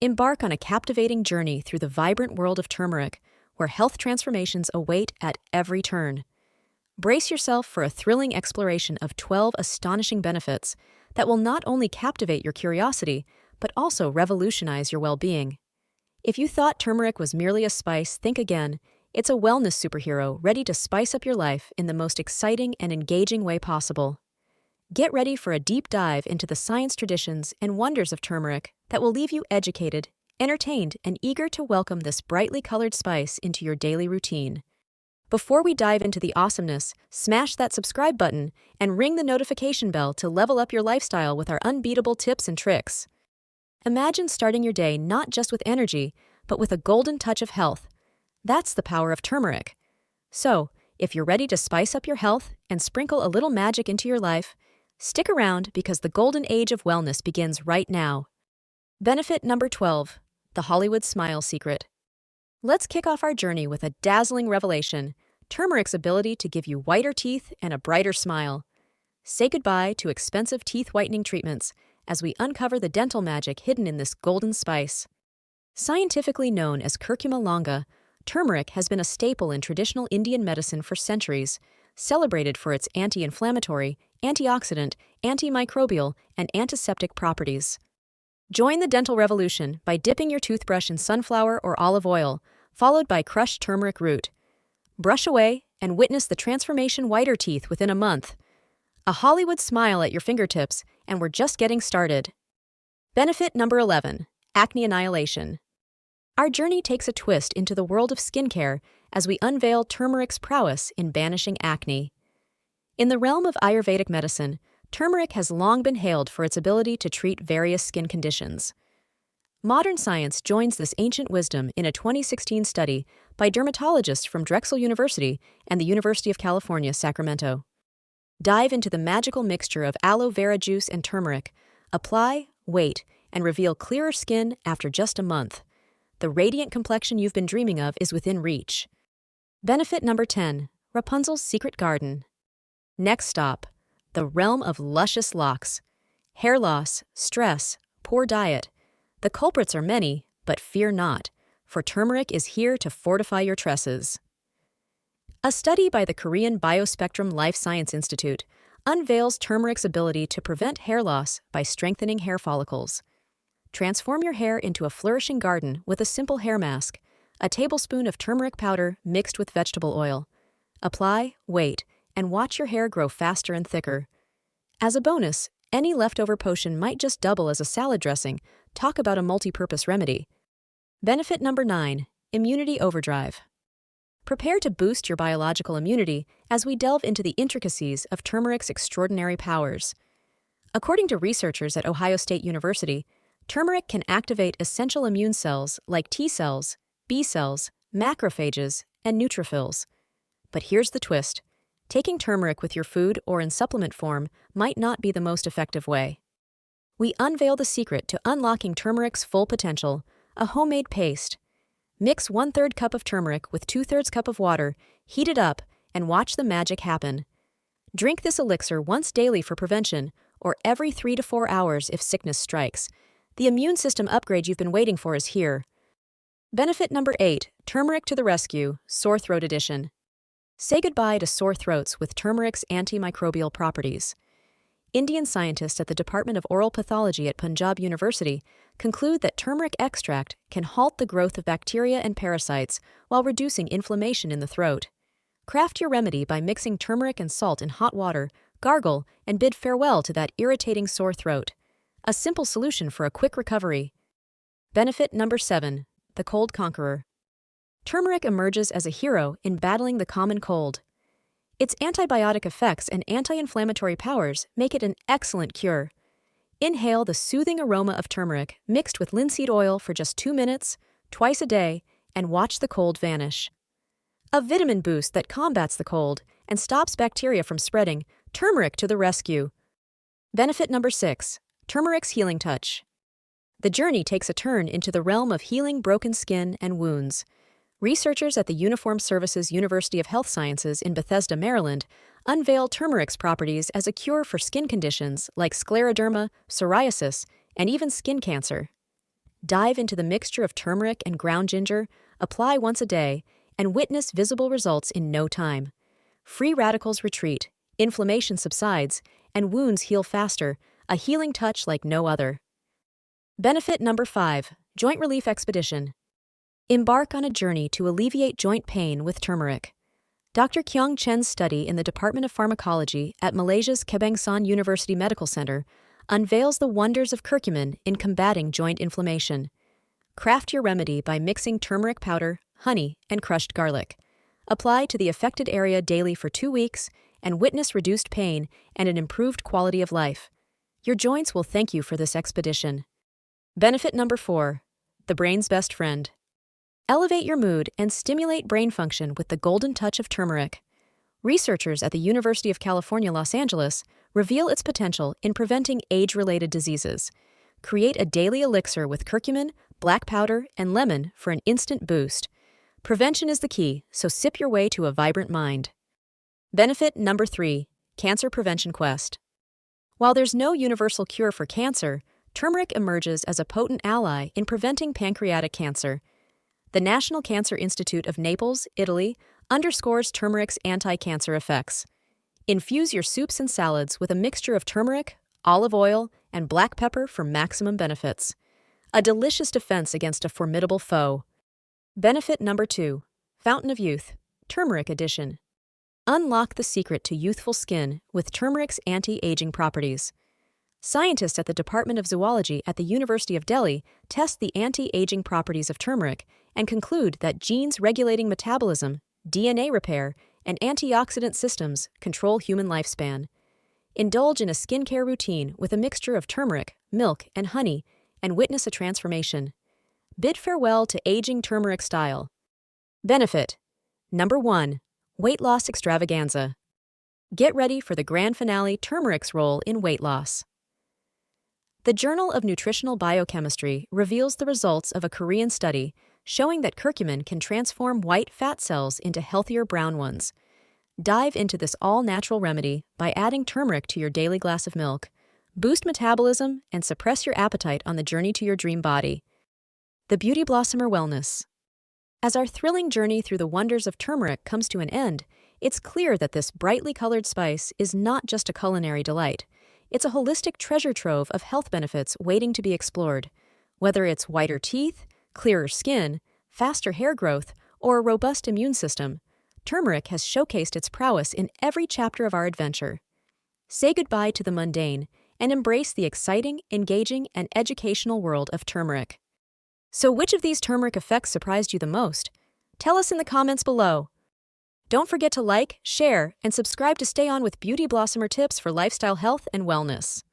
Embark on a captivating journey through the vibrant world of turmeric, where health transformations await at every turn. Brace yourself for a thrilling exploration of 12 astonishing benefits that will not only captivate your curiosity, but also revolutionize your well-being. If you thought turmeric was merely a spice, think again. It's a wellness superhero ready to spice up your life in the most exciting and engaging way possible. Get ready for a deep dive into the science, traditions, and wonders of turmeric that will leave you educated, entertained, and eager to welcome this brightly colored spice into your daily routine. Before we dive into the awesomeness, smash that subscribe button and ring the notification bell to level up your lifestyle with our unbeatable tips and tricks. Imagine starting your day not just with energy, but with a golden touch of health. That's the power of turmeric. So, if you're ready to spice up your health and sprinkle a little magic into your life, stick around because the golden age of wellness begins right now. Benefit number 12, the Hollywood Smile Secret. Let's kick off our journey with a dazzling revelation: turmeric's ability to give you whiter teeth and a brighter smile. Say goodbye to expensive teeth whitening treatments as we uncover the dental magic hidden in this golden spice. Scientifically known as Curcuma longa, turmeric has been a staple in traditional Indian medicine for centuries, celebrated for its anti-inflammatory, antioxidant, antimicrobial, and antiseptic properties. Join the dental revolution by dipping your toothbrush in sunflower or olive oil, followed by crushed turmeric root. Brush away and witness the transformation: whiter teeth within a month. A Hollywood smile at your fingertips, and we're just getting started. Benefit number 11, acne annihilation. Our journey takes a twist into the world of skincare as we unveil turmeric's prowess in banishing acne. In the realm of Ayurvedic medicine, turmeric has long been hailed for its ability to treat various skin conditions. Modern science joins this ancient wisdom in a 2016 study by dermatologists from Drexel University and the University of California, Sacramento. Dive into the magical mixture of aloe vera juice and turmeric. Apply, wait, and reveal clearer skin after just a month. The radiant complexion you've been dreaming of is within reach. Benefit number 10, Rapunzel's Secret Garden. Next stop, the realm of luscious locks. Hair loss, stress, poor diet. The culprits are many, but fear not, for turmeric is here to fortify your tresses. A study by the Korean Biospectrum Life Science Institute unveils turmeric's ability to prevent hair loss by strengthening hair follicles. Transform your hair into a flourishing garden with a simple hair mask: a tablespoon of turmeric powder mixed with vegetable oil. Apply, wait, and watch your hair grow faster and thicker. As a bonus, any leftover potion might just double as a salad dressing. Talk about a multi-purpose remedy. Benefit number 9, immunity overdrive. Prepare to boost your biological immunity as we delve into the intricacies of turmeric's extraordinary powers. According to researchers at Ohio State University, turmeric can activate essential immune cells like T cells, B cells, macrophages, and neutrophils. But here's the twist: taking turmeric with your food or in supplement form might not be the most effective way. We unveil the secret to unlocking turmeric's full potential: a homemade paste. Mix 1/3 cup of turmeric with 2/3 cup of water, heat it up, and watch the magic happen. Drink this elixir once daily for prevention, or every 3 to 4 hours if sickness strikes. The immune system upgrade you've been waiting for is here. Benefit number 8, turmeric to the rescue, sore throat edition. Say goodbye to sore throats with turmeric's antimicrobial properties. Indian scientists at the Department of Oral Pathology at Punjab University conclude that turmeric extract can halt the growth of bacteria and parasites while reducing inflammation in the throat. Craft your remedy by mixing turmeric and salt in hot water, gargle, and bid farewell to that irritating sore throat. A simple solution for a quick recovery. Benefit number 7, the cold conqueror. Turmeric emerges as a hero in battling the common cold. Its antibiotic effects and anti-inflammatory powers make it an excellent cure. Inhale the soothing aroma of turmeric mixed with linseed oil for just 2 minutes, twice a day, and watch the cold vanish. A vitamin boost that combats the cold and stops bacteria from spreading. Turmeric to the rescue. Benefit number 6, turmeric's healing touch. The journey takes a turn into the realm of healing broken skin and wounds. Researchers at the Uniformed Services University of Health Sciences in Bethesda, Maryland, unveil turmeric's properties as a cure for skin conditions like scleroderma, psoriasis, and even skin cancer. Dive into the mixture of turmeric and ground ginger, apply once a day, and witness visible results in no time. Free radicals retreat, inflammation subsides, and wounds heal faster, a healing touch like no other. Benefit number 5. Joint Relief Expedition. Embark on a journey to alleviate joint pain with turmeric. Dr. Kyung Chen's study in the Department of Pharmacology at Malaysia's Kebangsaan University Medical Center unveils the wonders of curcumin in combating joint inflammation. Craft your remedy by mixing turmeric powder, honey, and crushed garlic. Apply to the affected area daily for 2 weeks and witness reduced pain and an improved quality of life. Your joints will thank you for this expedition. Benefit number 4. The brain's best friend. Elevate your mood and stimulate brain function with the golden touch of turmeric. Researchers at the University of California, Los Angeles reveal its potential in preventing age-related diseases. Create a daily elixir with curcumin, black powder, and lemon for an instant boost. Prevention is the key, so sip your way to a vibrant mind. Benefit number 3. Cancer Prevention Quest. While there's no universal cure for cancer, turmeric emerges as a potent ally in preventing pancreatic cancer. The National Cancer Institute of Naples, Italy, underscores turmeric's anti-cancer effects. Infuse your soups and salads with a mixture of turmeric, olive oil, and black pepper for maximum benefits. A delicious defense against a formidable foe. Benefit number 2. Fountain of Youth, Turmeric Edition. Unlock the secret to youthful skin with turmeric's anti-aging properties. Scientists at the Department of Zoology at the University of Delhi test the anti-aging properties of turmeric and conclude that genes regulating metabolism, DNA repair, and antioxidant systems control human lifespan. Indulge in a skincare routine with a mixture of turmeric, milk, and honey, and witness a transformation. Bid farewell to aging turmeric style. Benefit. Number 1. Weight loss extravaganza. Get ready for the grand finale: turmeric's role in weight loss. The Journal of Nutritional Biochemistry reveals the results of a Korean study showing that curcumin can transform white fat cells into healthier brown ones. Dive into this all-natural remedy by adding turmeric to your daily glass of milk. Boost metabolism and suppress your appetite on the journey to your dream body. The Beauty Blossomer Wellness. As our thrilling journey through the wonders of turmeric comes to an end, it's clear that this brightly colored spice is not just a culinary delight. It's a holistic treasure trove of health benefits waiting to be explored. Whether it's whiter teeth, clearer skin, faster hair growth, or a robust immune system, turmeric has showcased its prowess in every chapter of our adventure. Say goodbye to the mundane and embrace the exciting, engaging, and educational world of turmeric. So which of these turmeric effects surprised you the most? Tell us in the comments below. Don't forget to like, share, and subscribe to stay on with Beauty Blossomer tips for lifestyle health and wellness.